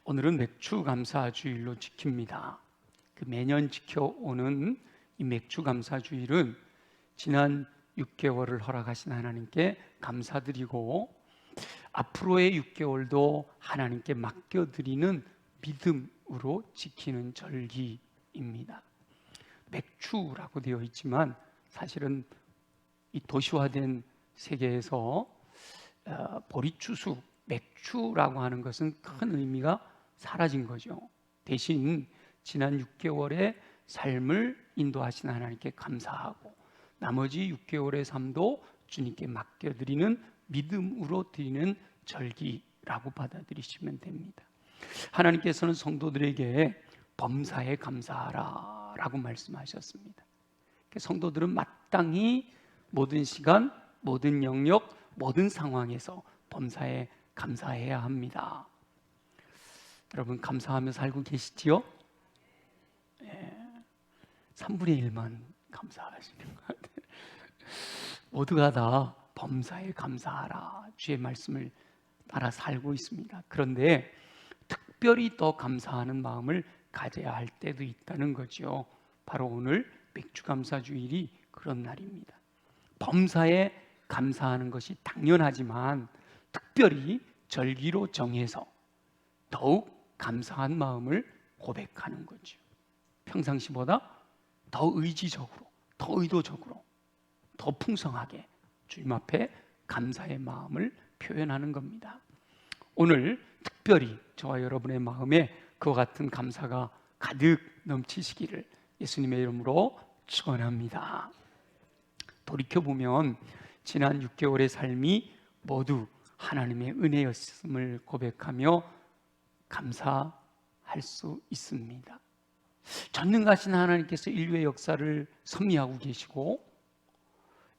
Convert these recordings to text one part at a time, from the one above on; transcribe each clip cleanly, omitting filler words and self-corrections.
오늘은 맥추감사주일로 지킵니다. 매년 지켜오는 이 맥추감사주일은 지난 6개월을 허락하신 하나님께 감사드리고 앞으로의 6개월도 하나님께 맡겨드리는 믿음으로 지키는 절기입니다. 맥추라고 되어 있지만 사실은 이 도시화된 세계에서 보리추수, 맥추라고 하는 것은 큰 의미가 사라진 거죠. 대신 지난 6개월의 삶을 인도하신 하나님께 감사하고 나머지 6개월의 삶도 주님께 맡겨드리는 믿음으로 드리는 절기라고 받아들이시면 됩니다. 하나님께서는 성도들에게 범사에 감사하라 라고 말씀하셨습니다. 성도들은 마땅히 모든 시간, 모든 영역, 모든 상황에서 범사에 감사해야 합니다. 여러분 감사하며 살고 계시지요? 3분의 1만 감사하시는 것 같아요. 모두가 다 범사에 감사하라 주의 말씀을 따라 살고 있습니다. 그런데 특별히 더 감사하는 마음을 가져야 할 때도 있다는 거죠. 바로 오늘 맥추감사주일이 그런 날입니다. 범사에 감사하는 것이 당연하지만 특별히 절기로 정해서 더욱 감사한 마음을 고백하는 거죠. 평상시보다 더 의지적으로, 더 의도적으로, 더 풍성하게 주님 앞에 감사의 마음을 표현하는 겁니다. 오늘 특별히 저와 여러분의 마음에 그와 같은 감사가 가득 넘치시기를 예수님의 이름으로 축원합니다. 돌이켜보면 지난 6개월의 삶이 모두 하나님의 은혜였음을 고백하며 감사할 수 있습니다. 전능하신 하나님께서 인류의 역사를 섭리하고 계시고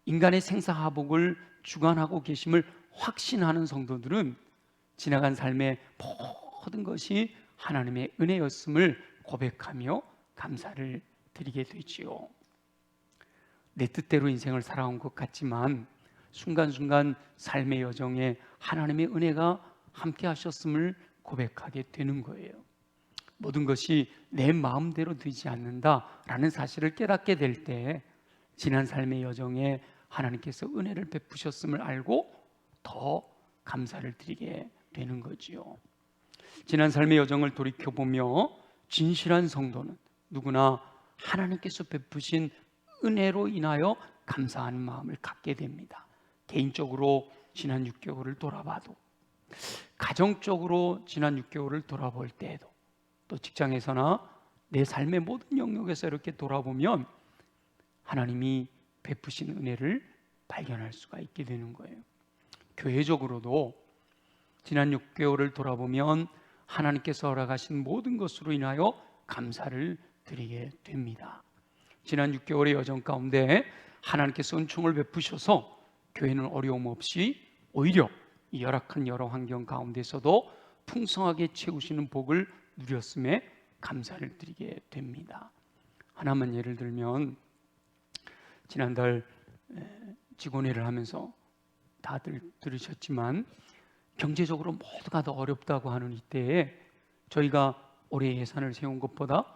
인간의 생사하복을 주관하고 계심을 확신하는 성도들은 지나간 삶의 모든 것이 하나님의 은혜였음을 고백하며 감사를 드리게 되지요. 내 뜻대로 인생을 살아온 것 같지만 순간순간 삶의 여정에 하나님의 은혜가 함께 하셨음을 고백하게 되는 거예요. 모든 것이 내 마음대로 되지 않는다라는 사실을 깨닫게 될 때 지난 삶의 여정에 하나님께서 은혜를 베푸셨음을 알고 더 감사를 드리게 되는 거지요. 지난 삶의 여정을 돌이켜보며 진실한 성도는 누구나 하나님께서 베푸신 은혜로 인하여 감사하는 마음을 갖게 됩니다. 개인적으로 지난 6개월을 돌아봐도, 가정적으로 지난 6개월을 돌아볼 때에도, 또 직장에서나 내 삶의 모든 영역에서 이렇게 돌아보면 하나님이 베푸신 은혜를 발견할 수가 있게 되는 거예요. 교회적으로도 지난 6개월을 돌아보면 하나님께서 허락하신 모든 것으로 인하여 감사를 드리게 됩니다. 지난 6개월의 여정 가운데 하나님께서 은총을 베푸셔서 교회는 어려움 없이 오히려 이 열악한 여러 환경 가운데서도 풍성하게 채우시는 복을 누렸음에 감사를 드리게 됩니다. 하나만 예를 들면 지난달 직원회를 하면서 다들 들으셨지만 경제적으로 모두가 더 어렵다고 하는 이때에 저희가 올해 예산을 세운 것보다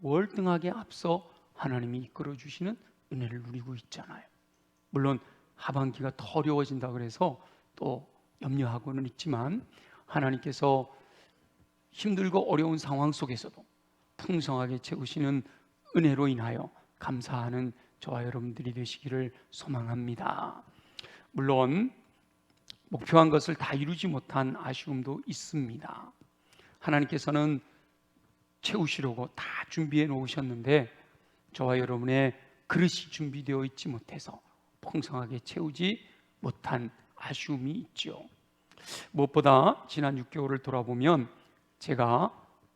월등하게 앞서 하나님이 이끌어 주시는 은혜를 누리고 있잖아요. 물론 하반기가 더 어려워진다 그래서 또 염려하고는 있지만 하나님께서 힘들고 어려운 상황 속에서도 풍성하게 채우시는 은혜로 인하여 감사하는 저와 여러분들이 되시기를 소망합니다. 물론 목표한 것을 다 이루지 못한 아쉬움도 있습니다. 하나님께서는 채우시려고 다 준비해 놓으셨는데 저와 여러분의 그릇이 준비되어 있지 못해서 풍성하게 채우지 못한 아쉬움이 있죠. 무엇보다 지난 6개월을 돌아보면 제가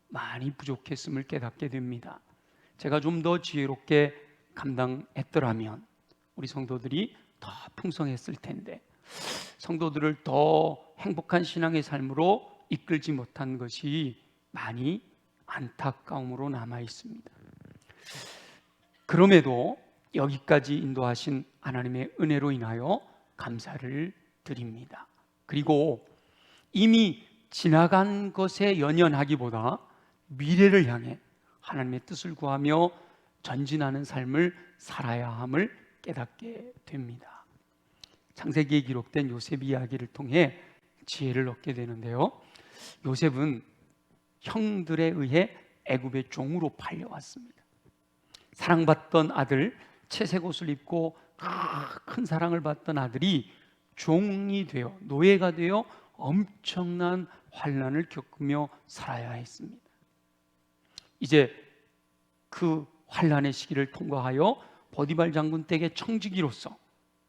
많이 부족했음을 깨닫게 됩니다. 제가 좀 더 지혜롭게 감당했더라면 우리 성도들이 더 풍성했을 텐데 성도들을 더 행복한 신앙의 삶으로 이끌지 못한 것이 많이 안타까움으로 남아 있습니다. 그럼에도 여기까지 인도하신 하나님의 은혜로 인하여 감사를 드립니다. 그리고 이미 지나간 것에 연연하기보다 미래를 향해 하나님의 뜻을 구하며 전진하는 삶을 살아야 함을 깨닫게 됩니다. 창세기에 기록된 요셉 이야기를 통해 지혜를 얻게 되는데요, 요셉은 형들에 의해 애굽의 종으로 팔려왔습니다. 사랑받던 아들, 채색 옷을 입고 큰 사랑을 받던 아들이 종이 되어, 노예가 되어 엄청난 환난을 겪으며 살아야 했습니다. 이제 그 환난의 시기를 통과하여 보디발 장군 댁의 청지기로서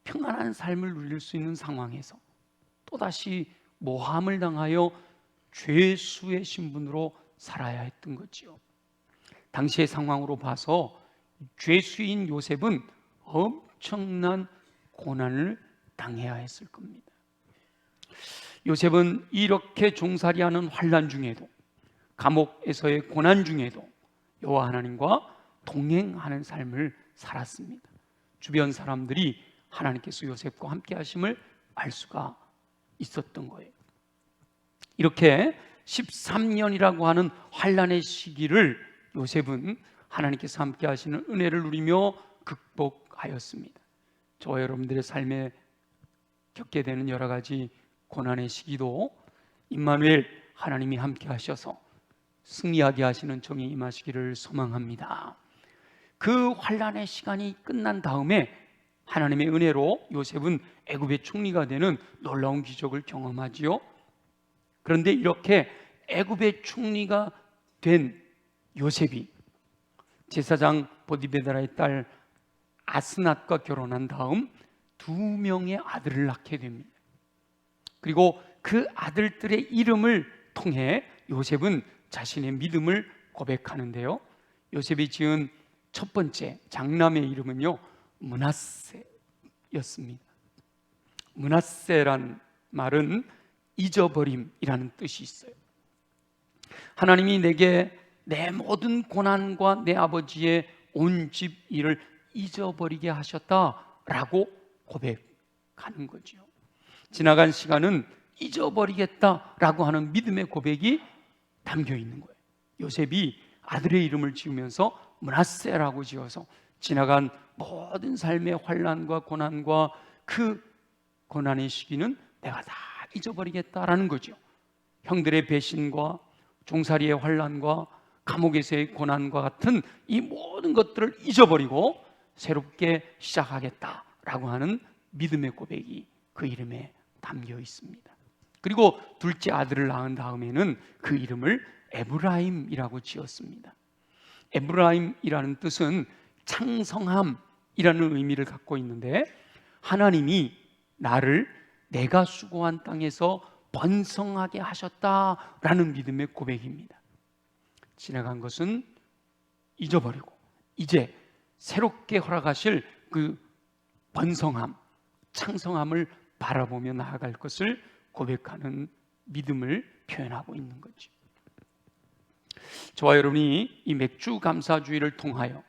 평안한 삶을 누릴 수 있는 상황에서 또다시 모함을 당하여 죄수의 신분으로 살아야 했던 거지요. 당시의 상황으로 봐서 죄수인 요셉은 엄청난 고난을 당해야 했을 겁니다. 요셉은 이렇게 종살이하는 환난 중에도, 감옥에서의 고난 중에도 여호와 하나님과 동행하는 삶을 살았습니다. 주변 사람들이 하나님께서 요셉과 함께 하심을 알 수가 있었던 거예요. 이렇게 13년이라고 하는 환난의 시기를 요셉은 하나님께서 함께 하시는 은혜를 누리며 극복하였습니다. 저와 여러분들의 삶에 겪게 되는 여러 가지 고난의 시기도 임마누엘 하나님이 함께 하셔서 승리하게 하시는 정이 임하시기를 소망합니다. 그 환난의 시간이 끝난 다음에 하나님의 은혜로 요셉은 애굽의 총리가 되는 놀라운 기적을 경험하지요. 그런데 이렇게 애굽의 총리가 된 요셉이 제사장 보디베드라의 딸 아스낫과 결혼한 다음 2명의 아들을 낳게 됩니다. 그리고 그 아들들의 이름을 통해 요셉은 자신의 믿음을 고백하는데요, 요셉이 지은 첫 번째 장남의 이름은요, 므낫세였습니다. 므낫세란 말은 잊어버림이라는 뜻이 있어요. 하나님이 내게 내 모든 고난과 내 아버지의 온 집 일을 잊어버리게 하셨다라고 고백하는 거죠. 지나간 시간은 잊어버리겠다라고 하는 믿음의 고백이 담겨 있는 거예요. 요셉이 아들의 이름을 지으면서 므낫세라고 지어서 지나간 모든 삶의 환난과 고난과 그 고난의 시기는 내가 다 잊어버리겠다라는 거죠. 형들의 배신과 종살이의 환난과 감옥에서의 고난과 같은 이 모든 것들을 잊어버리고 새롭게 시작하겠다라고 하는 믿음의 고백이 그 이름에 담겨 있습니다. 그리고 둘째 아들을 낳은 다음에는 그 이름을 에브라임이라고 지었습니다. 에브라임이라는 뜻은 창성함이라는 의미를 갖고 있는데, 하나님이 나를 내가 수고한 땅에서 번성하게 하셨다라는 믿음의 고백입니다. 지나간 것은 잊어버리고 이제 새롭게 허락하실 그 번성함, 창성함을 바라보며 나아갈 것을 고백하는 믿음을 표현하고 있는 거죠. 저와 여러분이 이 맥주 감사주의를 통하여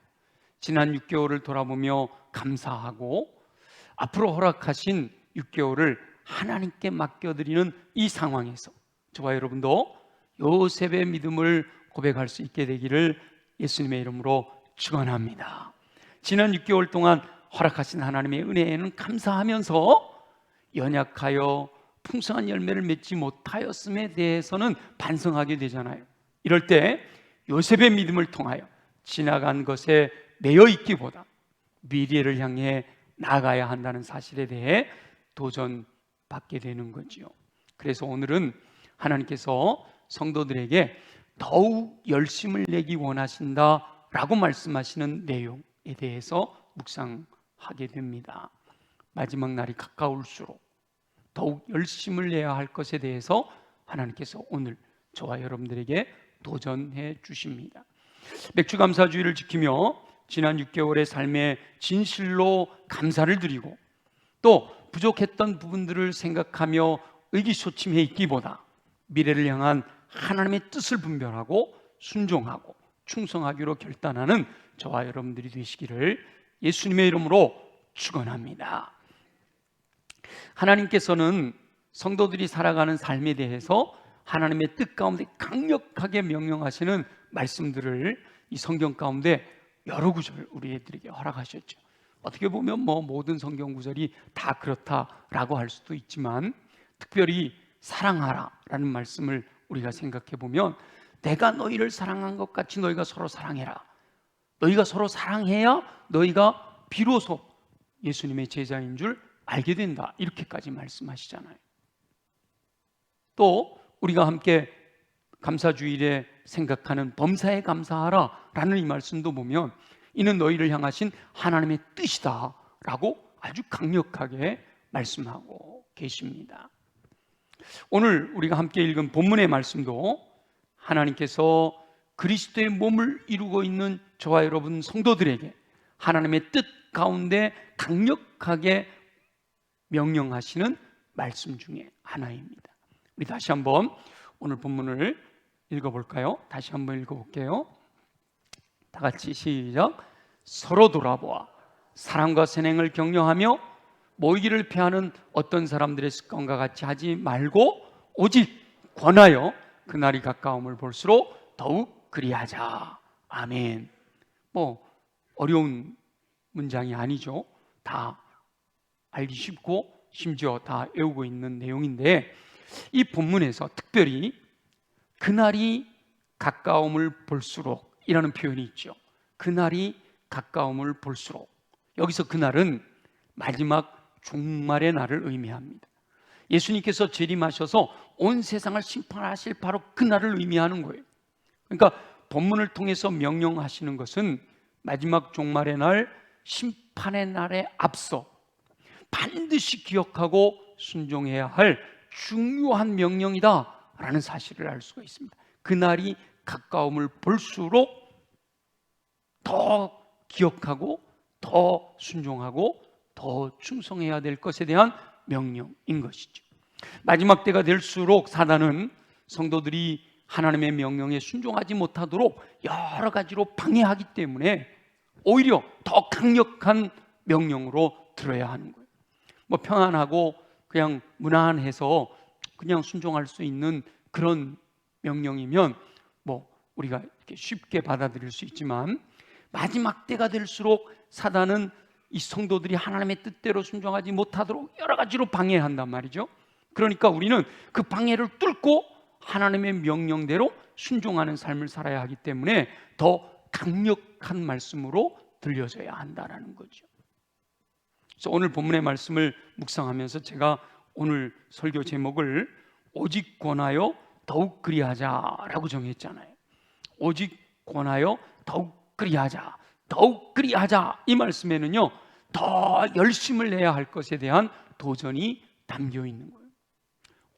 지난 6개월을 돌아보며 감사하고 앞으로 허락하신 6개월을 하나님께 맡겨드리는 이 상황에서 저와 여러분도 요셉의 믿음을 고백할 수 있게 되기를 예수님의 이름으로 축원합니다. 지난 6개월 동안 허락하신 하나님의 은혜에는 감사하면서 연약하여 풍성한 열매를 맺지 못하였음에 대해서는 반성하게 되잖아요. 이럴 때 요셉의 믿음을 통하여 지나간 것에 매여 있기보다 미래를 향해 나아가야 한다는 사실에 대해 도전받게 되는 거지요. 그래서 오늘은 하나님께서 성도들에게 더욱 열심을 내기 원하신다라고 말씀하시는 내용에 대해서 묵상하게 됩니다. 마지막 날이 가까울수록 더욱 열심을 내야 할 것에 대해서 하나님께서 오늘 저와 여러분들에게 도전해 주십니다. 맥주감사주의를 지키며 지난 6개월의 삶에 진실로 감사를 드리고 또 부족했던 부분들을 생각하며 의기소침해 있기보다 미래를 향한 하나님의 뜻을 분별하고 순종하고 충성하기로 결단하는 저와 여러분들이 되시기를 예수님의 이름으로 축원합니다. 하나님께서는 성도들이 살아가는 삶에 대해서 하나님의 뜻 가운데 강력하게 명령하시는 말씀들을 이 성경 가운데 여러 구절 우리들에게 허락하셨죠. 어떻게 보면 모든 성경 구절이 다 그렇다라고 할 수도 있지만, 특별히 사랑하라 라는 말씀을 우리가 생각해 보면, 내가 너희를 사랑한 것 같이 너희가 서로 사랑해라. 너희가 서로 사랑해야 너희가 비로소 예수님의 제자인 줄 알게 된다, 이렇게까지 말씀하시잖아요. 또 우리가 함께 감사주일에 생각하는 범사에 감사하라 라는 이 말씀도 보면, 이는 너희를 향하신 하나님의 뜻이다 라고 아주 강력하게 말씀하고 계십니다. 오늘 우리가 함께 읽은 본문의 말씀도 하나님께서 그리스도의 몸을 이루고 있는 저와 여러분 성도들에게 하나님의 뜻 가운데 강력하게 명령하시는 말씀 중에 하나입니다. 우리 다시 한번 오늘 본문을 읽어볼까요? 다시 한번 읽어볼게요. 다 같이 시작. 서로 돌아보아 사랑과 선행을 격려하며 모이기를 피하는 어떤 사람들의 습관과 같이 하지 말고 오직 권하여 그날이 가까움을 볼수록 더욱 그리하자. 아멘. 어려운 문장이 아니죠. 다 알기 쉽고 심지어 다 외우고 있는 내용인데, 이 본문에서 특별히 그날이 가까움을 볼수록 이라는 표현이 있죠. 그날이 가까움을 볼수록, 여기서 그날은 마지막 종말의 날을 의미합니다. 예수님께서 재림하셔서 온 세상을 심판하실 바로 그날을 의미하는 거예요. 그러니까 본문을 통해서 명령하시는 것은 마지막 종말의 날, 심판의 날에 앞서 반드시 기억하고 순종해야 할 중요한 명령이다 라는 사실을 알 수가 있습니다. 그날이 가까움을 볼수록 더 기억하고 더 순종하고 더 충성해야 될 것에 대한 명령인 것이죠. 마지막 때가 될수록 사단은 성도들이 하나님의 명령에 순종하지 못하도록 여러 가지로 방해하기 때문에 오히려 더 강력한 명령으로 들어야 하는 거예요. 편안하고 그냥 무난해서 그냥 순종할 수 있는 그런 명령이면 우리가 이렇게 쉽게 받아들일 수 있지만, 마지막 때가 될수록 사단은 이 성도들이 하나님의 뜻대로 순종하지 못하도록 여러 가지로 방해한단 말이죠. 그러니까 우리는 그 방해를 뚫고 하나님의 명령대로 순종하는 삶을 살아야 하기 때문에 더 강력한 말씀으로 들려져야 한다는 거죠. 그래서 오늘 본문의 말씀을 묵상하면서 제가 오늘 설교 제목을 오직 권하여 더욱 그리하자라고 정했잖아요. 오직 권하여 더욱 그리하자, 더욱 그리하자, 이 말씀에는요 더 열심을 내야 할 것에 대한 도전이 담겨 있는 거예요.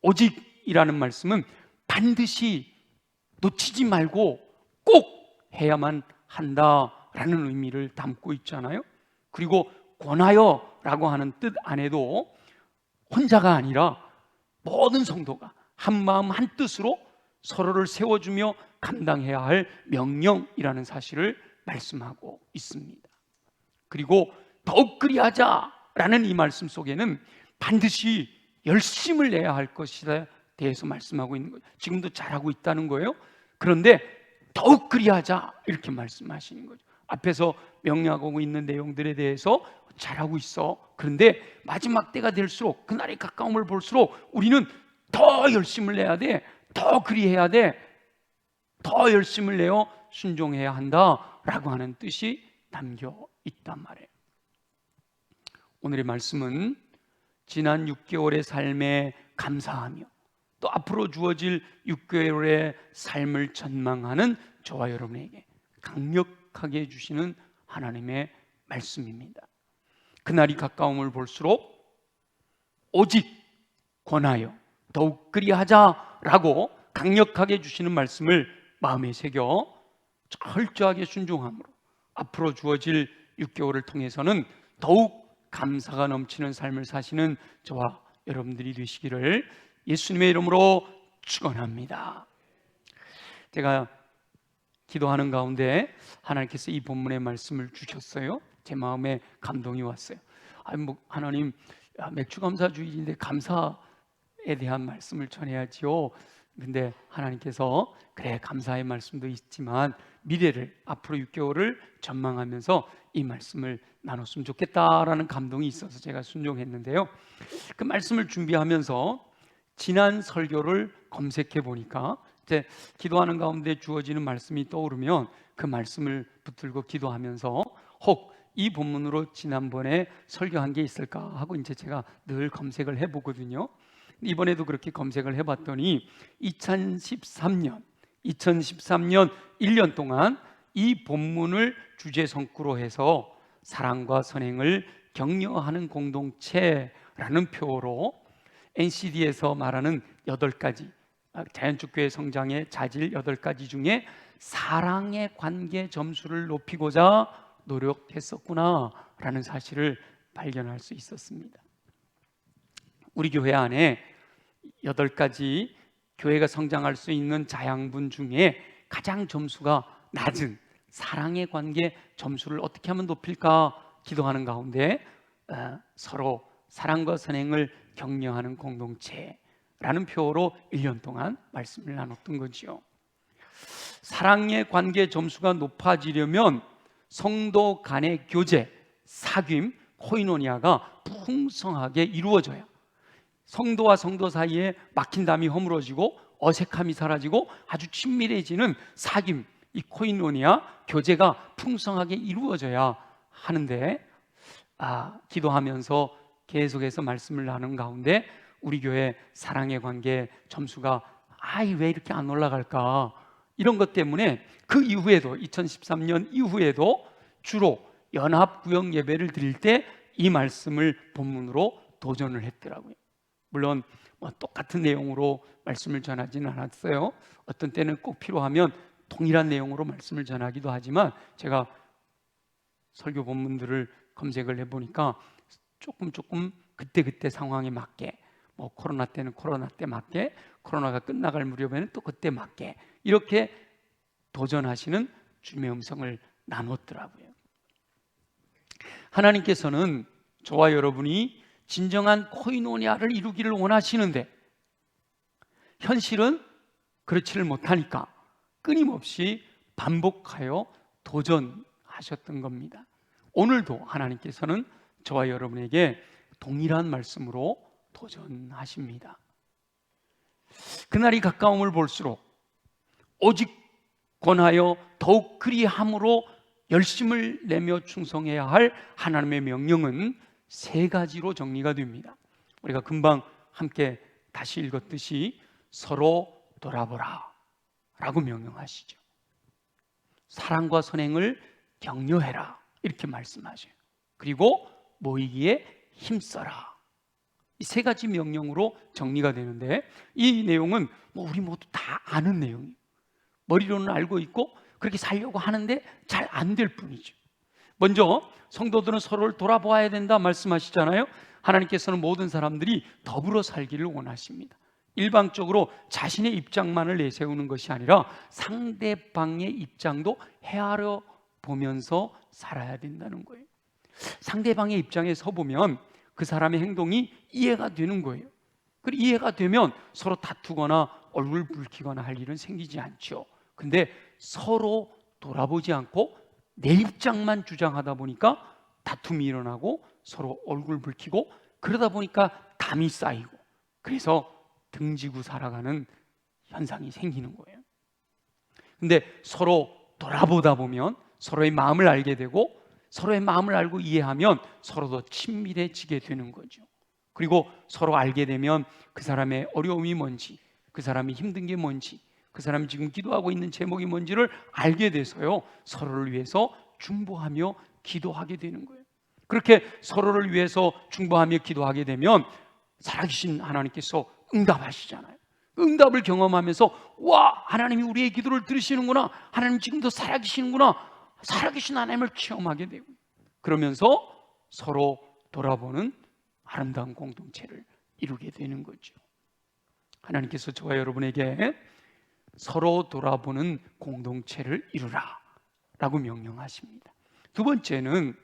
오직이라는 말씀은 반드시 놓치지 말고 꼭 해야만 한다라는 의미를 담고 있잖아요. 그리고 권하여라고 하는 뜻 안에도 혼자가 아니라 모든 성도가 한 마음 한 뜻으로 서로를 세워주며 감당해야 할 명령이라는 사실을 말씀하고 있습니다. 그리고 더욱 그리하자라는 이 말씀 속에는 반드시 열심을 내야 할 것에 대해서 말씀하고 있는 거예요. 지금도 잘하고 있다는 거예요. 그런데 더욱 그리하자 이렇게 말씀하시는 거죠. 앞에서 명령하고 있는 내용들에 대해서 잘하고 있어. 그런데 마지막 때가 될수록, 그날이 가까움을 볼수록 우리는 더 열심을 내야 돼. 더 그리해야 돼. 더 열심을 내어 순종해야 한다라고 하는 뜻이 담겨 있단 말이에요. 오늘의 말씀은 지난 6개월의 삶에 감사하며 또 앞으로 주어질 6개월의 삶을 전망하는 저와 여러분에게 강력하게 해주시는 하나님의 말씀입니다. 그날이 가까움을 볼수록 오직 권하여 더욱 그리하자라고 강력하게 해주시는 말씀을 마음에 새겨 철저하게 순종함으로 앞으로 주어질 6개월을 통해서는 더욱 감사가 넘치는 삶을 사시는 저와 여러분들이 되시기를 예수님의 이름으로 축원합니다. 제가 기도하는 가운데 하나님께서 이 본문의 말씀을 주셨어요. 제 마음에 감동이 왔어요. 하나님, 맥주감사주일인데 감사에 대한 말씀을 전해야지요. 근데 하나님께서 그래 감사의 말씀도 있지만 미래를 앞으로 6개월을 전망하면서 이 말씀을 나눴으면 좋겠다라는 감동이 있어서 제가 순종했는데요. 그 말씀을 준비하면서 지난 설교를 검색해 보니까 이제 기도하는 가운데 주어지는 말씀이 떠오르면 그 말씀을 붙들고 기도하면서 혹 이 본문으로 지난번에 설교한 게 있을까 하고 이제 제가 늘 검색을 해보거든요. 이번에도 그렇게 검색을 해봤더니 2013년 1년 동안 이 본문을 주제 성구로 해서 사랑과 선행을 격려하는 공동체라는 표어로 NCD에서 말하는 8가지 자연축 교회 성장의 자질 8가지 중에 사랑의 관계 점수를 높이고자 노력했었구나라는 사실을 발견할 수 있었습니다. 우리 교회 안에 8가지 교회가 성장할 수 있는 자양분 중에 가장 점수가 낮은 사랑의 관계 점수를 어떻게 하면 높일까 기도하는 가운데 서로 사랑과 선행을 격려하는 공동체라는 표어로 1년 동안 말씀을 나눴던 거죠. 사랑의 관계 점수가 높아지려면 성도 간의 교제, 사귐, 코이노니아가 풍성하게 이루어져야 성도와 성도 사이에 막힌 담이 허물어지고 어색함이 사라지고 아주 친밀해지는 사귐, 이 코이노니아 교제가 풍성하게 이루어져야 하는데 기도하면서 계속해서 말씀을 나눈 가운데 우리 교회 사랑의 관계 점수가 왜 이렇게 안 올라갈까 이런 것 때문에 그 이후에도 2013년 이후에도 주로 연합구역 예배를 드릴 때 이 말씀을 본문으로 도전을 했더라고요. 물론 똑같은 내용으로 말씀을 전하지는 않았어요. 어떤 때는 꼭 필요하면 동일한 내용으로 말씀을 전하기도 하지만 제가 설교 본문들을 검색을 해보니까 조금 그때 상황에 맞게 코로나 때는 코로나 때 맞게, 코로나가 끝나갈 무렵에는 또 그때 맞게 이렇게 도전하시는 주님의 음성을 나눴더라고요. 하나님께서는 저와 여러분이 진정한 코이노니아를 이루기를 원하시는데 현실은 그렇지를 못하니까 끊임없이 반복하여 도전하셨던 겁니다. 오늘도 하나님께서는 저와 여러분에게 동일한 말씀으로 도전하십니다. 그날이 가까움을 볼수록 오직 권하여 더욱 그리함으로 열심을 내며 충성해야 할 하나님의 명령은 3가지로 정리가 됩니다. 우리가 금방 함께 다시 읽었듯이 서로 돌아보라 라고 명령하시죠. 사랑과 선행을 격려해라 이렇게 말씀하셔요. 그리고 모이기에 힘써라. 이 3가지 명령으로 정리가 되는데 이 내용은 우리 모두 다 아는 내용이에요. 머리로는 알고 있고 그렇게 살려고 하는데 잘 안 될 뿐이죠. 먼저 성도들은 서로를 돌아보아야 된다 말씀하시잖아요. 하나님께서는 모든 사람들이 더불어 살기를 원하십니다. 일방적으로 자신의 입장만을 내세우는 것이 아니라 상대방의 입장도 헤아려 보면서 살아야 된다는 거예요. 상대방의 입장에 서보면 그 사람의 행동이 이해가 되는 거예요. 그리고 이해가 되면 서로 다투거나 얼굴 붉히거나 할 일은 생기지 않죠. 근데 서로 돌아보지 않고 내 입장만 주장하다 보니까 다툼이 일어나고 서로 얼굴 붉히고 그러다 보니까 담이 쌓이고 그래서 등지고 살아가는 현상이 생기는 거예요. 근데 서로 돌아보다 보면 서로의 마음을 알게 되고 서로의 마음을 알고 이해하면 서로 더 친밀해지게 되는 거죠. 그리고 서로 알게 되면 그 사람의 어려움이 뭔지, 그 사람이 힘든 게 뭔지, 그 사람이 지금 기도하고 있는 제목이 뭔지를 알게 돼서요 서로를 위해서 중보하며 기도하게 되는 거예요. 그렇게 서로를 위해서 중보하며 기도하게 되면 살아계신 하나님께서 응답하시잖아요. 응답을 경험하면서 와, 하나님이 우리의 기도를 들으시는구나, 하나님 지금도 살아계시는구나, 살아계신 하나님을 체험하게 되고 그러면서 서로 돌아보는 아름다운 공동체를 이루게 되는 거죠. 하나님께서 저와 여러분에게 서로 돌아보는 공동체를 이루라 라고 명령하십니다. 두 번째는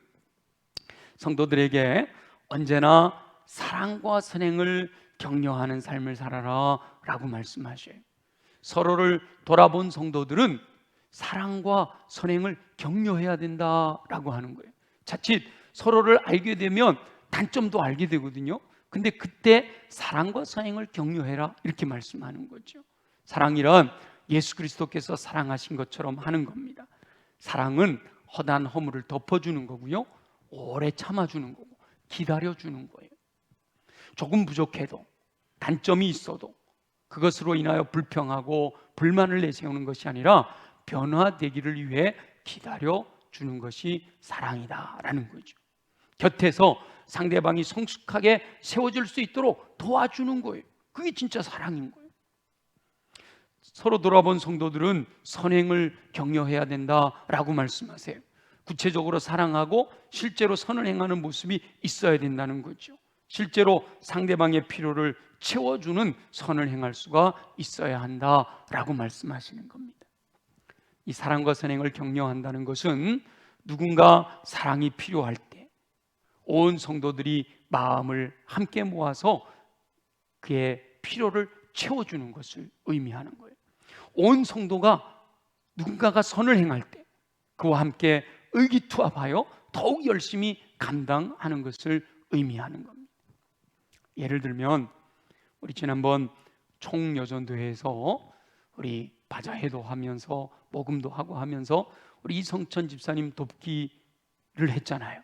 성도들에게 언제나 사랑과 선행을 격려하는 삶을 살아라 라고 말씀하셔요. 서로를 돌아본 성도들은 사랑과 선행을 격려해야 된다라고 하는 거예요. 자칫 서로를 알게 되면 단점도 알게 되거든요. 근데 그때 사랑과 선행을 격려해라 이렇게 말씀하는 거죠. 사랑이란 예수 그리스도께서 사랑하신 것처럼 하는 겁니다. 사랑은 허단 허물을 덮어주는 거고요, 오래 참아주는 거고 기다려주는 거예요. 조금 부족해도, 단점이 있어도 그것으로 인하여 불평하고 불만을 내세우는 것이 아니라 변화되기를 위해 기다려주는 것이 사랑이다라는 거죠. 곁에서 상대방이 성숙하게 세워질 수 있도록 도와주는 거예요. 그게 진짜 사랑인 거예요. 서로 돌아본 성도들은 선행을 격려해야 된다라고 말씀하세요. 구체적으로 사랑하고 실제로 선을 행하는 모습이 있어야 된다는 거죠. 실제로 상대방의 필요를 채워주는 선을 행할 수가 있어야 한다라고 말씀하시는 겁니다. 이 사랑과 선행을 격려한다는 것은 누군가 사랑이 필요할 때 온 성도들이 마음을 함께 모아서 그의 필요를 채워주는 것을 의미하는 거예요. 온 성도가 누군가가 선을 행할 때 그와 함께 의기투합하여 더욱 열심히 감당하는 것을 의미하는 겁니다. 예를 들면 우리 지난번 총여전도회에서 우리 바자회도 하면서 모금도 하고 하면서 우리 이성천 집사님 돕기를 했잖아요.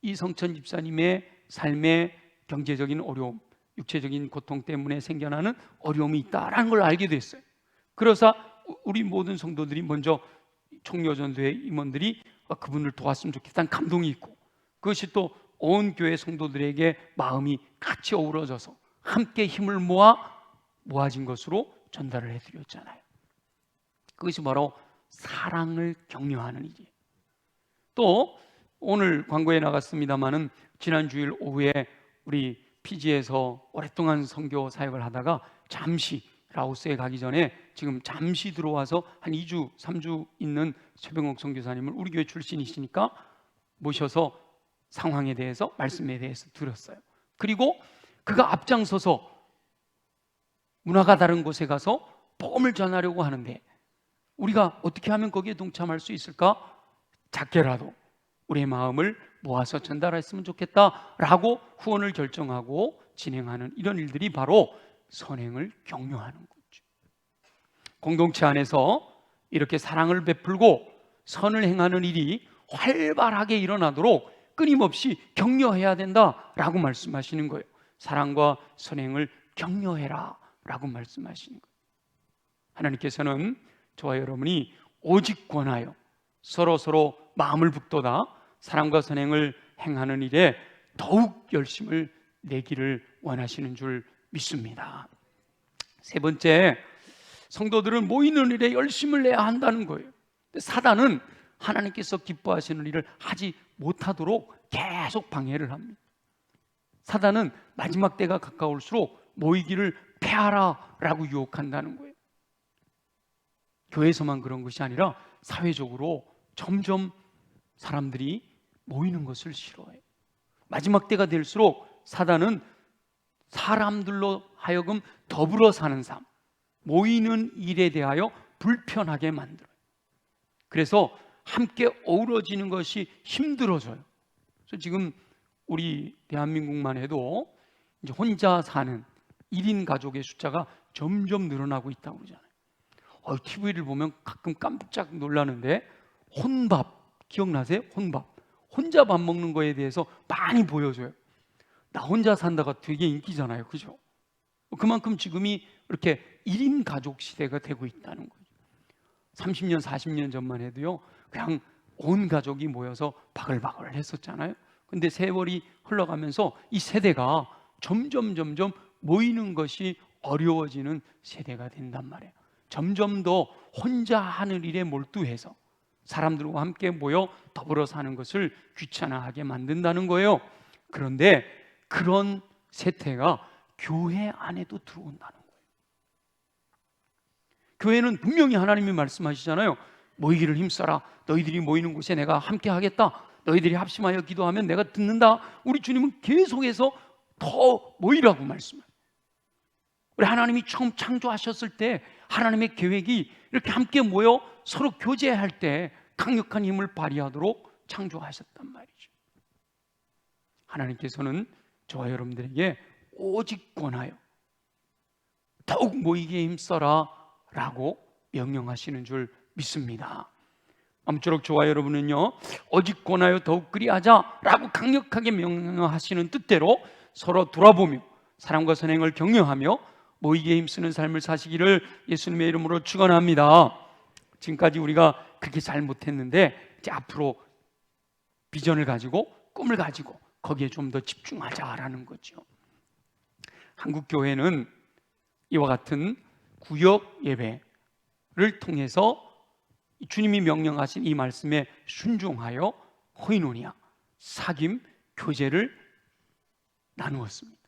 이성천 집사님의 삶의 경제적인 어려움, 육체적인 고통 때문에 생겨나는 어려움이 있다라는 걸 알게 됐어요. 그래서 우리 모든 성도들이 먼저 총여전도회 임원들이 그분을 도왔으면 좋겠다는 감동이 있고, 그것이 또 온 교회 성도들에게 마음이 같이 어우러져서 함께 힘을 모아진 것으로 전달을 해드렸잖아요. 그것이 바로 사랑을 격려하는 일이에요. 또 오늘 광고에 나갔습니다마는 지난 주일 오후에 우리 피지에서 오랫동안 선교 사역을 하다가 잠시 라오스에 가기 전에 지금 잠시 들어와서 한 2주, 3주 있는 최병옥 선교사님을 우리 교회 출신이시니까 모셔서 상황에 대해서, 말씀에 대해서 들었어요. 그리고 그가 앞장서서 문화가 다른 곳에 가서 복음을 전하려고 하는데 우리가 어떻게 하면 거기에 동참할 수 있을까? 작게라도 우리의 마음을 모아서 전달했으면 좋겠다라고 후원을 결정하고 진행하는 이런 일들이 바로 선행을 격려하는 거죠. 공동체 안에서 이렇게 사랑을 베풀고 선을 행하는 일이 활발하게 일어나도록 끊임없이 격려해야 된다라고 말씀하시는 거예요. 사랑과 선행을 격려해라 라고 말씀하시는 거예요. 하나님께서는 저와 여러분이 오직 권하여 서로 마음을 북돋아 사랑과 선행을 행하는 일에 더욱 열심을 내기를 원하시는 줄 믿습니다. 세 번째, 성도들은 모이는 일에 열심을 내야 한다는 거예요. 사단은 하나님께서 기뻐하시는 일을 하지 못하도록 계속 방해를 합니다. 사단은 마지막 때가 가까울수록 모이기를 패하라 라고 유혹한다는 거예요. 교회에서만 그런 것이 아니라 사회적으로 점점 사람들이 모이는 것을 싫어해요. 마지막 때가 될수록 사단은 사람들로 하여금 더불어 사는 삶, 모이는 일에 대하여 불편하게 만들어요. 그래서 함께 어우러지는 것이 힘들어져요. 그래서 지금 우리 대한민국만 해도 이제 혼자 사는 1인 가족의 숫자가 점점 늘어나고 있다고 그러잖아요. TV를 보면 가끔 깜짝 놀라는데 혼밥 기억나세요? 혼밥. 혼자 밥 먹는 거에 대해서 많이 보여줘요. 나 혼자 산다가 되게 인기잖아요. 그죠? 그만큼 지금이 이렇게 1인 가족 시대가 되고 있다는 거죠. 30년, 40년 전만 해도요, 그냥 온 가족이 모여서 바글바글 했었잖아요. 근데 세월이 흘러가면서 이 세대가 점점 모이는 것이 어려워지는 세대가 된단 말이에요. 점점 더 혼자 하는 일에 몰두해서 사람들과 함께 모여 더불어 사는 것을 귀찮아하게 만든다는 거예요. 그런데 그런 세태가 교회 안에도 들어온다는 거예요. 교회는 분명히 하나님이 말씀하시잖아요. 모이기를 힘써라. 너희들이 모이는 곳에 내가 함께 하겠다. 너희들이 합심하여 기도하면 내가 듣는다. 우리 주님은 계속해서 더 모이라고 말씀해요. 우리 하나님이 처음 창조하셨을 때 하나님의 계획이 이렇게 함께 모여 서로 교제할 때 강력한 힘을 발휘하도록 창조하셨단 말이죠. 하나님께서는 저와 여러분들에게 오직 권하여 더욱 모이게 힘써라 라고 명령하시는 줄 믿습니다. 아무쪼록 저와 여러분은요, 오직 권하여 더욱 그리하자 라고 강력하게 명령하시는 뜻대로 서로 돌아보며 사랑과 선행을 격려하며 모이게 힘쓰는 삶을 사시기를 예수님의 이름으로 축원합니다. 지금까지 우리가 그렇게 잘 못했는데 이제 앞으로 비전을 가지고 꿈을 가지고 거기에 좀 더 집중하자라는 거죠. 한국 교회는 이와 같은 구역 예배를 통해서 주님이 명령하신 이 말씀에 순종하여 코이노니아, 사귐, 교제를 나누었습니다.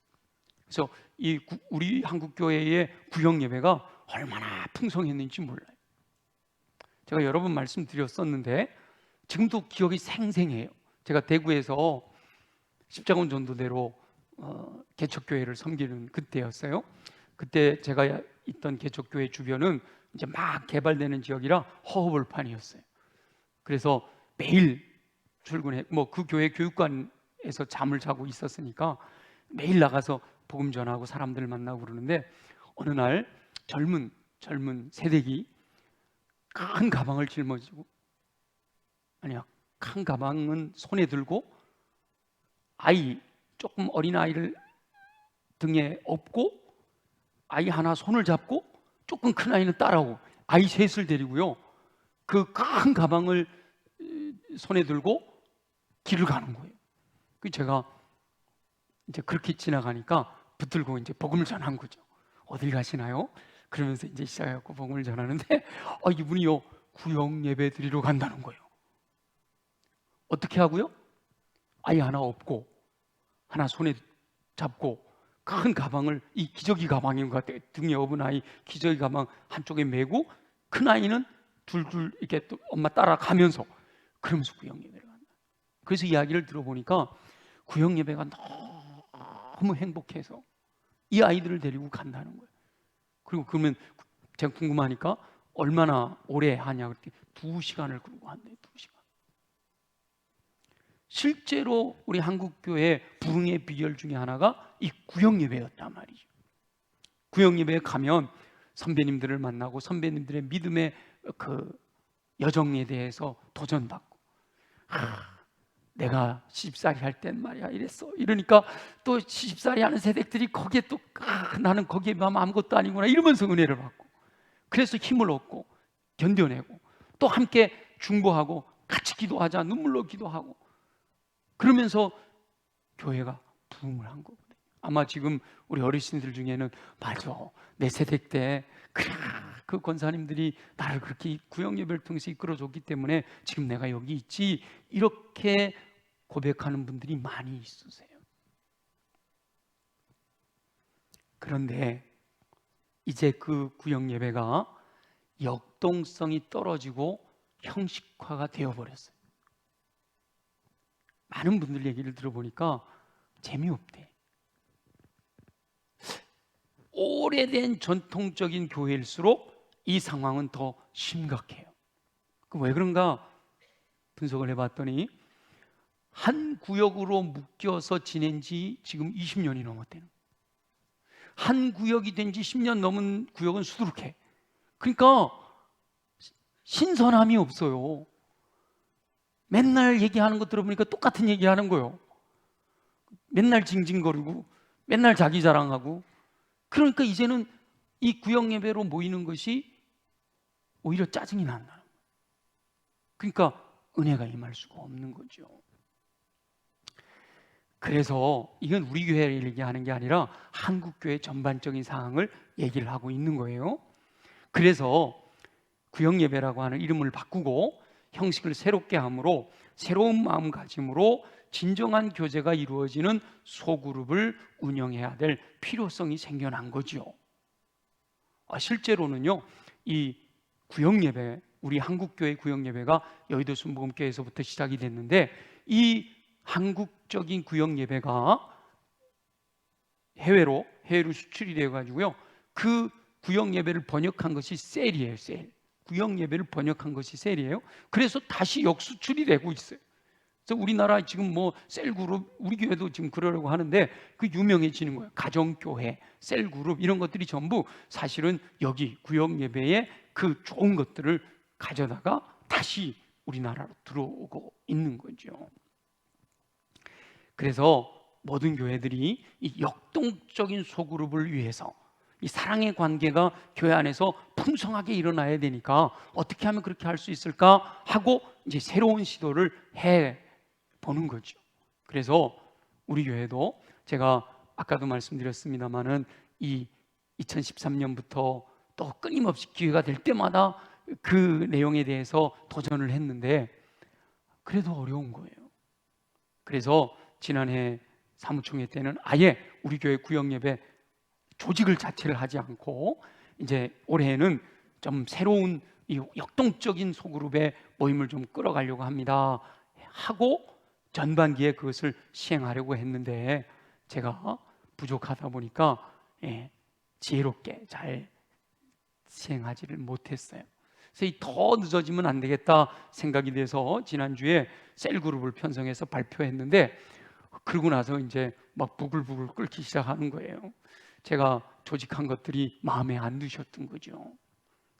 그래서 우리 한국 교회의 구역 예배가 얼마나 풍성했는지 몰라요. 제가 여러 번 말씀드렸었는데 지금도 기억이 생생해요. 제가 대구에서 십자군 전도대로 개척교회를 섬기는 그때였어요. 그때 제가 있던 개척교회 주변은 이제 막 개발되는 지역이라 허허벌판이었어요. 그래서 매일 출근해, 그 교회 교육관에서 잠을 자고 있었으니까 매일 나가서 복음 전하고 사람들 만나고 그러는데 어느 날 젊은 새댁이 큰 가방을 짊어지고, 아니야, 큰 가방은 손에 들고 조금 어린 아이를 등에 업고 아이 하나 손을 잡고 조금 큰 아이는 따라오고 아이 셋을 데리고요, 그 큰 가방을 손에 들고 길을 가는 거예요. 그 제가 이제 그렇게 지나가니까 붙들고 이제 복음을 전한 거죠. 어딜 가시나요? 그러면서 이제 시작해갖고 복음을 전하는데 이분이요, 구역 예배 드리러 간다는 거예요. 어떻게 하고요? 아이 하나 업고 하나 손에 잡고 큰 가방을, 이 기저귀 가방인 것 같아요. 등에 업은 아이 기저귀 가방 한쪽에 메고 큰 아이는 둘둘 이렇게 또 엄마 따라가면서 그러면서 구역 예배를 간다. 그래서 이야기를 들어보니까 구역 예배가 너무 행복해서 이 아이들을 데리고 간다는 거예요. 그리고 그러면 제가 궁금하니까 얼마나 오래 하냐 그랬더니 2시간을 끌고 한대요. 2시간. 실제로 우리 한국교회 부흥의 비결 중에 하나가 이 구역 예배였단 말이죠. 구역 예배에 가면 선배님들을 만나고 선배님들의 믿음의 그 여정에 대해서 도전받고, 내가 시집살이 할 땐 말이야 이랬어. 이러니까 또 시집살이 하는 세대들이 거기에 또 나는 거기에 가면 아무것도 아니구나 이러면서 은혜를 받고, 그래서 힘을 얻고 견뎌내고 또 함께 중보하고 같이 기도하자 눈물로 기도하고 그러면서 교회가 부흥을 한 거거든요. 아마 지금 우리 어르신들 중에는 맞아, 내 세대 때 그 권사님들이 나를 그렇게 구역 예배를 통해서 이끌어줬기 때문에 지금 내가 여기 있지, 이렇게 고백하는 분들이 많이 있으세요. 그런데 이제 그 구역 예배가 역동성이 떨어지고 형식화가 되어버렸어요. 많은 분들 얘기를 들어보니까 재미없대. 오래된 전통적인 교회일수록 이 상황은 더 심각해요. 왜 그런가 분석을 해봤더니 한 구역으로 묶여서 지낸 지 지금 20년이 넘었대요. 한 구역이 된 지 10년 넘은 구역은 수두룩해. 그러니까 신선함이 없어요. 맨날 얘기하는 거 들어보니까 똑같은 얘기하는 거예요. 맨날 징징거리고 맨날 자기 자랑하고. 그러니까 이제는 이 구역 예배로 모이는 것이 오히려 짜증이 난다. 그러니까 은혜가 임할 수가 없는 거죠. 그래서 이건 우리 교회를 얘기하는 게 아니라 한국교회 전반적인 상황을 얘기를 하고 있는 거예요. 그래서 구역 예배라고 하는 이름을 바꾸고 형식을 새롭게 함으로 새로운 마음가짐으로 진정한 교제가 이루어지는 소그룹을 운영해야 될 필요성이 생겨난 거죠. 실제로는요, 이 구역 예배, 우리 한국교회 구역 예배가 여의도 순복음교회에서부터 시작이 됐는데, 이 한국적인 구역 예배가 해외로 수출이 되어 가지고요, 그 구역 예배를 번역한 것이 셀이에요. 셀. 구역 예배를 번역한 것이 셀이에요. 그래서 다시 역수출이 되고 있어요. 그래서 우리나라 지금 뭐 셀그룹, 우리 교회도 지금 그러려고 하는데 그 유명해지는 거예요. 가정교회, 셀그룹 이런 것들이 전부 사실은 여기 구역 예배에 그 좋은 것들을 가져다가 다시 우리나라로 들어오고 있는 거죠. 그래서 모든 교회들이 이 역동적인 소그룹을 위해서 이 사랑의 관계가 교회 안에서 풍성하게 일어나야 되니까 어떻게 하면 그렇게 할 수 있을까 하고 이제 새로운 시도를 해 보는 거죠. 그래서 우리 교회도 제가 아까도 말씀드렸습니다마는 이 2013년부터 또 끊임없이 기회가 될 때마다 그 내용에 대해서 도전을 했는데 그래도 어려운 거예요. 그래서 지난해 사무총회 때는 아예 우리 교회 구역 예배 조직을 자체를 하지 않고 이제 올해는 좀 새로운 이 역동적인 소그룹의 모임을 좀 끌어가려고 합니다 하고 전반기에 그것을 시행하려고 했는데 제가 부족하다 보니까 지혜롭게 잘 시행하지를 못했어요. 그래서 더 늦어지면 안 되겠다 생각이 돼서 지난주에 셀그룹을 편성해서 발표했는데 그러고 나서 이제 막 부글부글 끓기 시작하는 거예요. 제가 조직한 것들이 마음에 안 드셨던 거죠.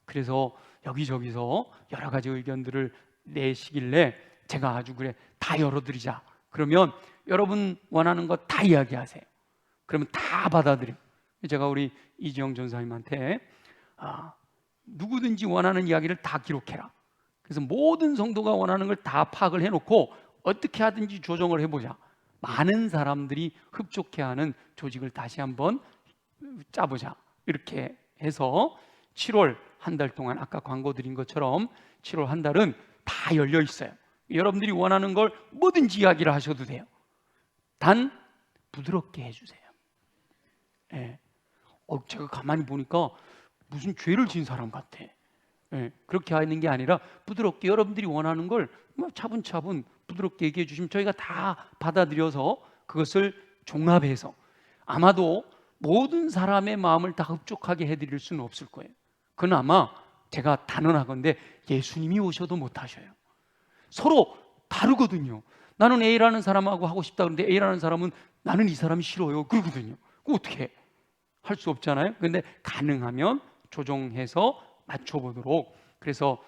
그래서 여기저기서 여러 가지 의견들을 내시길래 제가 아주 그래 다 열어드리자. 그러면 여러분 원하는 거 다 이야기하세요. 그러면 다 받아들여. 제가 우리 이지영 전사님한테 누구든지 원하는 이야기를 다 기록해라. 그래서 모든 성도가 원하는 걸 다 파악을 해놓고 어떻게 하든지 조정을 해보자. 많은 사람들이 흡족해하는 조직을 다시 한번 짜보자. 이렇게 해서 7월 한 달 동안 아까 광고 드린 것처럼 7월 한 달은 다 열려 있어요. 여러분들이 원하는 걸 뭐든지 이야기를 하셔도 돼요. 단 부드럽게 해주세요. 제가 가만히 보니까 무슨 죄를 지은 사람 같아. 그렇게 하는 게 아니라 부드럽게 여러분들이 원하는 걸 차분차분 부드럽게 얘기해 주시면 저희가 다 받아들여서 그것을 종합해서 아마도 모든 사람의 마음을 다 흡족하게 해드릴 수는 없을 거예요. 그건 아마 제가 단언하건대 예수님이 오셔도 못하셔요. 서로 다르거든요. 나는 A라는 사람하고 하고 싶다 그러는데 A라는 사람은 나는 이 사람이 싫어요 그러거든요. 그거 어떻게 할 수 없잖아요. 그런데 가능하면 조정해서 맞춰보도록, 그래서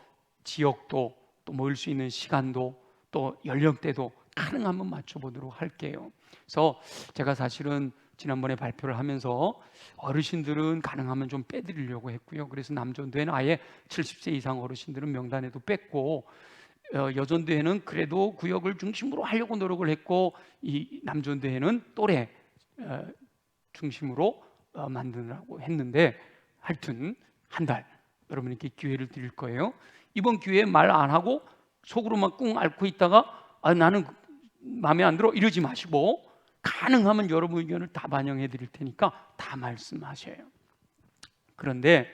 지역도 또 모일 수 있는 시간도 또 연령대도 가능하면 맞춰보도록 할게요. 그래서 제가 사실은 지난번에 발표를 하면서 어르신들은 가능하면 좀 빼드리려고 했고요. 그래서 남전도에는 아예 70세 이상 어르신들은 명단에도 뺐고 여전도에는 그래도 구역을 중심으로 하려고 노력을 했고 이 남전도에는 또래 중심으로 만드느라고 했는데 하여튼 한 달 여러분께 기회를 드릴 거예요. 이번 기회에 말 안 하고 속으로만 꿍 앓고 있다가 나는 마음에 안 들어 이러지 마시고 가능하면 여러분 의견을 다 반영해 드릴 테니까 다 말씀하셔요. 그런데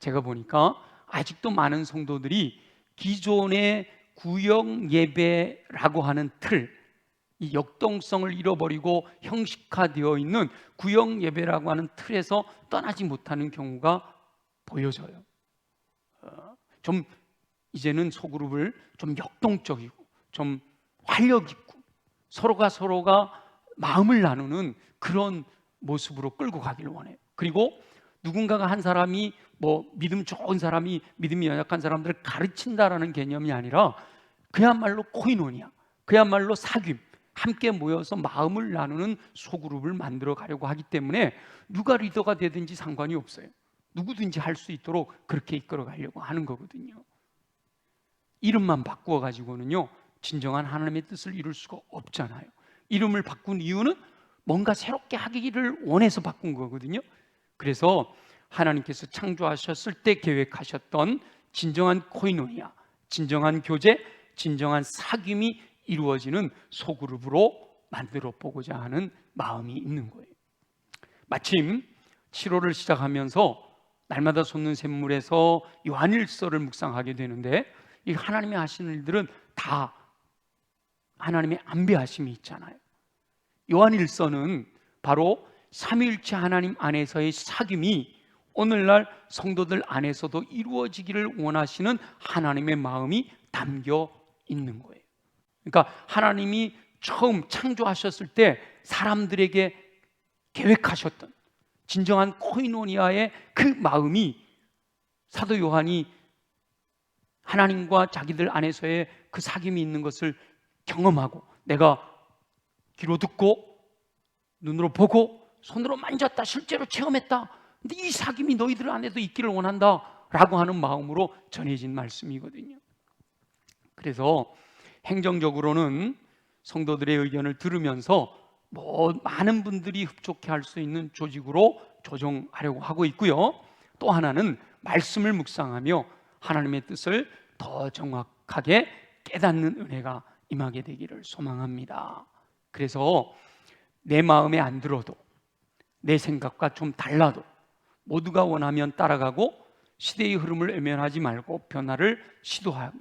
제가 보니까 아직도 많은 성도들이 기존의 구역 예배라고 하는 틀, 이 역동성을 잃어버리고 형식화되어 있는 구역 예배라고 하는 틀에서 떠나지 못하는 경우가 보여져요. 좀 이제는 소그룹을 좀 역동적이고 좀 활력 있고 서로가 마음을 나누는 그런 모습으로 끌고 가기를 원해요. 그리고 누군가가 한 사람이 뭐 믿음 좋은 사람이 믿음이 연약한 사람들을 가르친다라는 개념이 아니라 그야말로 코이노니아, 그야말로 사귐, 함께 모여서 마음을 나누는 소그룹을 만들어 가려고 하기 때문에 누가 리더가 되든지 상관이 없어요. 누구든지 할 수 있도록 그렇게 이끌어 가려고 하는 거거든요. 이름만 바꾸어 가지고는요 진정한 하나님의 뜻을 이룰 수가 없잖아요. 이름을 바꾼 이유는 뭔가 새롭게 하기를 원해서 바꾼 거거든요. 그래서 하나님께서 창조하셨을 때 계획하셨던 진정한 코이노니아, 진정한 교제, 진정한 사귐이 이루어지는 소그룹으로 만들어 보고자 하는 마음이 있는 거예요. 마침 7월을 시작하면서 날마다 솟는 샘물에서 요한일서를 묵상하게 되는데 이 하나님이 하시는 일들은 다 하나님의 안배하심이 있잖아요. 요한일서는 바로 삼위일체 하나님 안에서의 사귐이 오늘날 성도들 안에서도 이루어지기를 원하시는 하나님의 마음이 담겨 있는 거예요. 그러니까 하나님이 처음 창조하셨을 때 사람들에게 계획하셨던 진정한 코이노니아의 그 마음이 사도 요한이 하나님과 자기들 안에서의 그 사귐이 있는 것을 경험하고, 내가 귀로 듣고 눈으로 보고 손으로 만졌다, 실제로 체험했다, 근데 이 사귐이 너희들 안에도 있기를 원한다 라고 하는 마음으로 전해진 말씀이거든요. 그래서 행정적으로는 성도들의 의견을 들으면서 많은 분들이 흡족해 할 수 있는 조직으로 조정하려고 하고 있고요. 또 하나는 말씀을 묵상하며 하나님의 뜻을 더 정확하게 깨닫는 은혜가 임하게 되기를 소망합니다. 그래서 내 마음에 안 들어도, 내 생각과 좀 달라도 모두가 원하면 따라가고 시대의 흐름을 외면하지 말고 변화를 시도하고,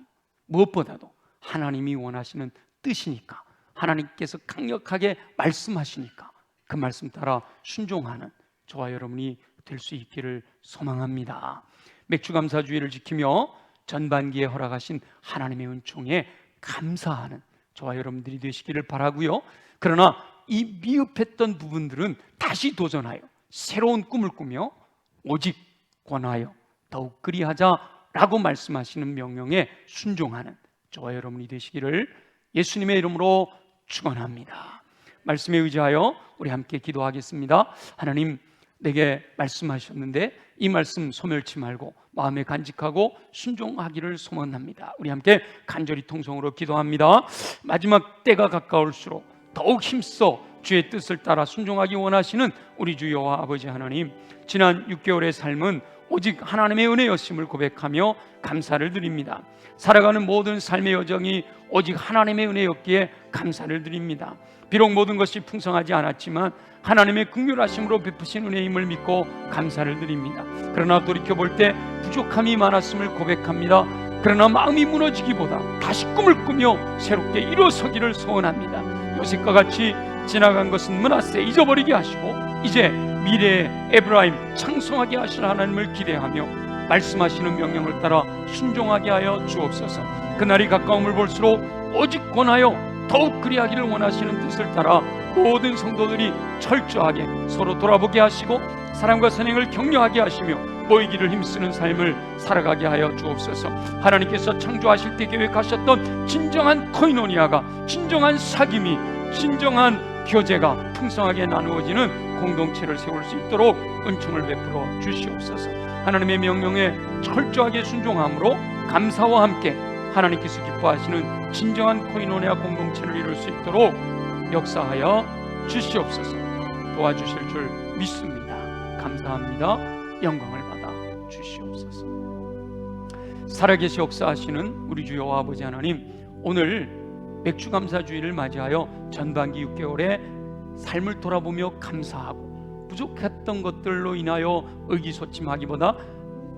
무엇보다도 하나님이 원하시는 뜻이니까, 하나님께서 강력하게 말씀하시니까 그 말씀 따라 순종하는 저와 여러분이 될 수 있기를 소망합니다. 맥주감사주의를 지키며 전반기에 허락하신 하나님의 은총에 감사하는 저와 여러분들이 되시기를 바라고요. 그러나 이 미흡했던 부분들은 다시 도전하여 새로운 꿈을 꾸며 오직 권하여 더욱 그리하자라고 말씀하시는 명령에 순종하는 저와 여러분이 되시기를 예수님의 이름으로 축원합니다. 말씀에 의지하여 우리 함께 기도하겠습니다. 하나님, 내게 말씀하셨는데 이 말씀 소멸치 말고 마음에 간직하고 순종하기를 소원합니다. 우리 함께 간절히 통성으로 기도합니다. 마지막 때가 가까울수록 더욱 힘써 주의 뜻을 따라 순종하기 원하시는 우리 주 여호와 아버지 하나님, 지난 6개월의 삶은 오직 하나님의 은혜였음을 고백하며 감사를 드립니다. 살아가는 모든 삶의 여정이 오직 하나님의 은혜였기에 감사를 드립니다. 비록 모든 것이 풍성하지 않았지만 하나님의 긍휼하심으로 베푸신 은혜임을 믿고 감사를 드립니다. 그러나 돌이켜볼 때 부족함이 많았음을 고백합니다. 그러나 마음이 무너지기보다 다시 꿈을 꾸며 새롭게 일어서기를 소원합니다. 요셉과 같이 지나간 것은 므낫세 잊어버리게 하시고 이제 미래의 에브라임 창성하게 하실 하나님을 기대하며 말씀하시는 명령을 따라 순종하게 하여 주옵소서. 그날이 가까움을 볼수록 오직 권하여 더욱 그리하기를 원하시는 뜻을 따라 모든 성도들이 철저하게 서로 돌아보게 하시고 사랑과 선행을 격려하게 하시며 모이기를 힘쓰는 삶을 살아가게 하여 주옵소서. 하나님께서 창조하실 때 계획하셨던 진정한 코이노니아가, 진정한 사귐이, 진정한 교제가 풍성하게 나누어지는 공동체를 세울 수 있도록 은총을 베풀어 주시옵소서. 하나님의 명령에 철저하게 순종함으로 감사와 함께 하나님께서 기뻐하시는 진정한 코이노니아 공동체를 이룰 수 있도록 역사하여 주시옵소서. 도와주실 줄 믿습니다. 감사합니다. 영광을 받아 주시옵소서. 살아계시 역사하시는 우리 주 여호와 아버지 하나님, 오늘 맥주감사주의를 맞이하여 전반기 6개월의 삶을 돌아보며 감사하고 부족했던 것들로 인하여 의기소침하기보다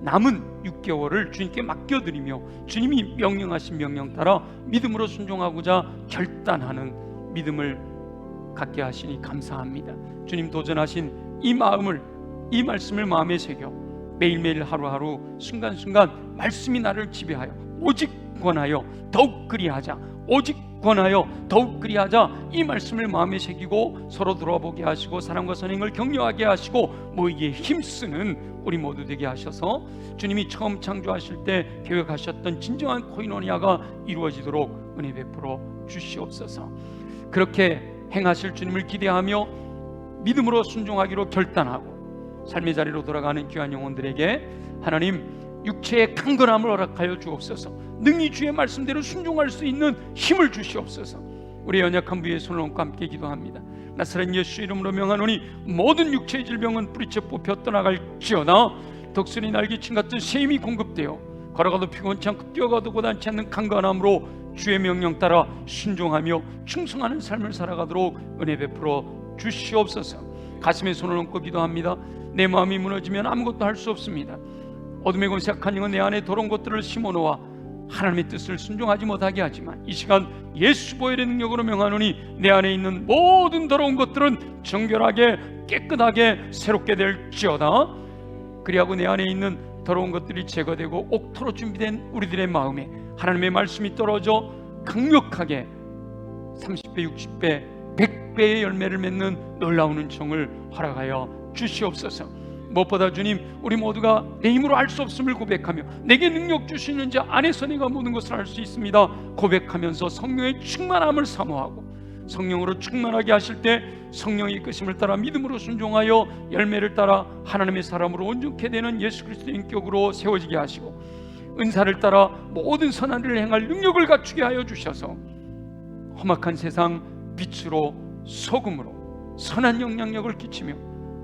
남은 6개월을 주님께 맡겨드리며 주님이 명령하신 명령 따라 믿음으로 순종하고자 결단하는 믿음을 갖게 하시니 감사합니다. 주님 도전하신 이 마음을, 이 말씀을 마음에 새겨 매일매일 하루하루 순간순간 말씀이 나를 지배하여 오직 권하여 더욱 그리하자, 오직 권하여 더욱 그리하자, 이 말씀을 마음에 새기고 서로 돌아보게 하시고 사랑과 선행을 격려하게 하시고 모이기에 힘쓰는 우리 모두 되게 하셔서 주님이 처음 창조하실 때 계획하셨던 진정한 코이노니아가 이루어지도록 은혜 베풀어 주시옵소서. 그렇게 행하실 주님을 기대하며 믿음으로 순종하기로 결단하고 삶의 자리로 돌아가는 귀한 영혼들에게 하나님 육체의 강건함을 허락하여 주옵소서. 능히 주의 말씀대로 순종할 수 있는 힘을 주시옵소서. 우리 연약한 부의 손을 얹고 함께 기도합니다. 나사렛 예수 이름으로 명하노니 모든 육체의 질병은 뿌리째 뽑혀 떠나갈지어다. 독수리 날개친 같은 새 힘이 공급되어 걸어가도 피곤치 않고 뛰어가도 고단치 않는 강건함으로 주의 명령 따라 순종하며 충성하는 삶을 살아가도록 은혜 베풀어 주시옵소서. 가슴에 손을 얹고 기도합니다. 내 마음이 무너지면 아무것도 할 수 없습니다. 어둠의 권세약한 영은 내 안에 더러운 것들을 심어놓아 하나님의 뜻을 순종하지 못하게 하지만 이 시간 예수 보혈의 능력으로 명하노니 내 안에 있는 모든 더러운 것들은 정결하게 깨끗하게 새롭게 될지어다. 그리하고 내 안에 있는 더러운 것들이 제거되고 옥토로 준비된 우리들의 마음에 하나님의 말씀이 떨어져 강력하게 30배, 60배, 100배의 열매를 맺는 놀라운 은총을 허락하여 주시옵소서. 무엇보다 주님, 우리 모두가 내 힘으로 할 수 없음을 고백하며 내게 능력 주시는 자 안에서 내가 모든 것을 할 수 있습니다 고백하면서 성령의 충만함을 사모하고, 성령으로 충만하게 하실 때 성령의 이끄심을 따라 믿음으로 순종하여 열매를 따라 하나님의 사람으로 온전케 되는 예수 그리스도의 인격으로 세워지게 하시고, 은사를 따라 모든 선한 일을 행할 능력을 갖추게 하여 주셔서 험악한 세상 빛으로 소금으로 선한 영향력을 끼치며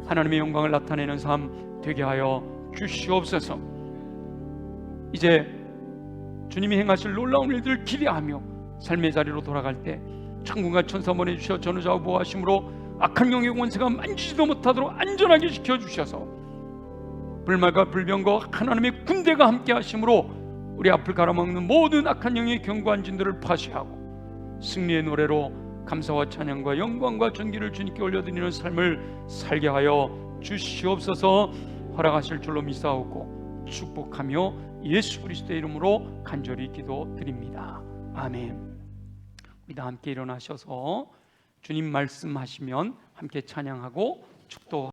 하나님의 영광을 나타내는 삶 되게 하여 주시옵소서. 이제 주님이 행하실 놀라운 일들을 기대하며 삶의 자리로 돌아갈 때 천군과 천사 보내주셔 전우좌우 보호하심으로 악한 영의 권세가 만지지도 못하도록 안전하게 지켜주셔서 불말과 불병과 하나님의 군대가 함께 하심으로 우리 앞을 가로막는 모든 악한 영의 견고한 진들을 파쇄하고 승리의 노래로 감사와 찬양과 영광과 존귀를 주님께 올려드리는 삶을 살게 하여 주시옵소서. 허락하실 줄로 믿사옵고 축복하며 예수 그리스도의 이름으로 간절히 기도드립니다. 아멘. 우리 다 함께 일어나셔서 주님 말씀하시면 함께 찬양하고 축도